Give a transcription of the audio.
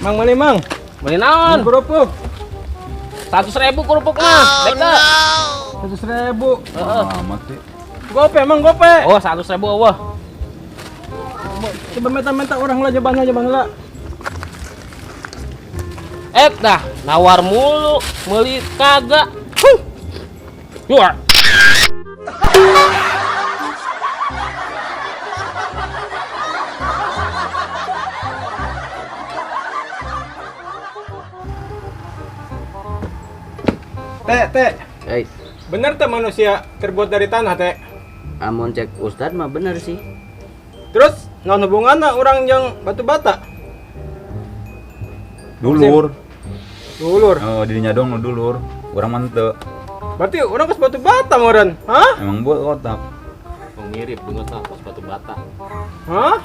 Mang mana mang? Beli naon? Kerupuk. 100.000 kerupuk mah. Dek. 100.000. Mati. Gope mang gope. Oh, 100.000 eueuh. Coba minta orang lah jabang lah. Dah, nawar mulu, meuli kagak. Yuar. Teh. Hei, Bener teh manusia terbuat dari tanah teh. amun cek Ustad mah bener sih. Terus non hubunganna orang yang batu bata? Dulur. Dulur. Oh, dirinya dong nu dulur. Urang mah teu. Berarti orang kes batu bata moran. Hah? Emang buat kotak. Mirip dengan pas batu bata. Hah?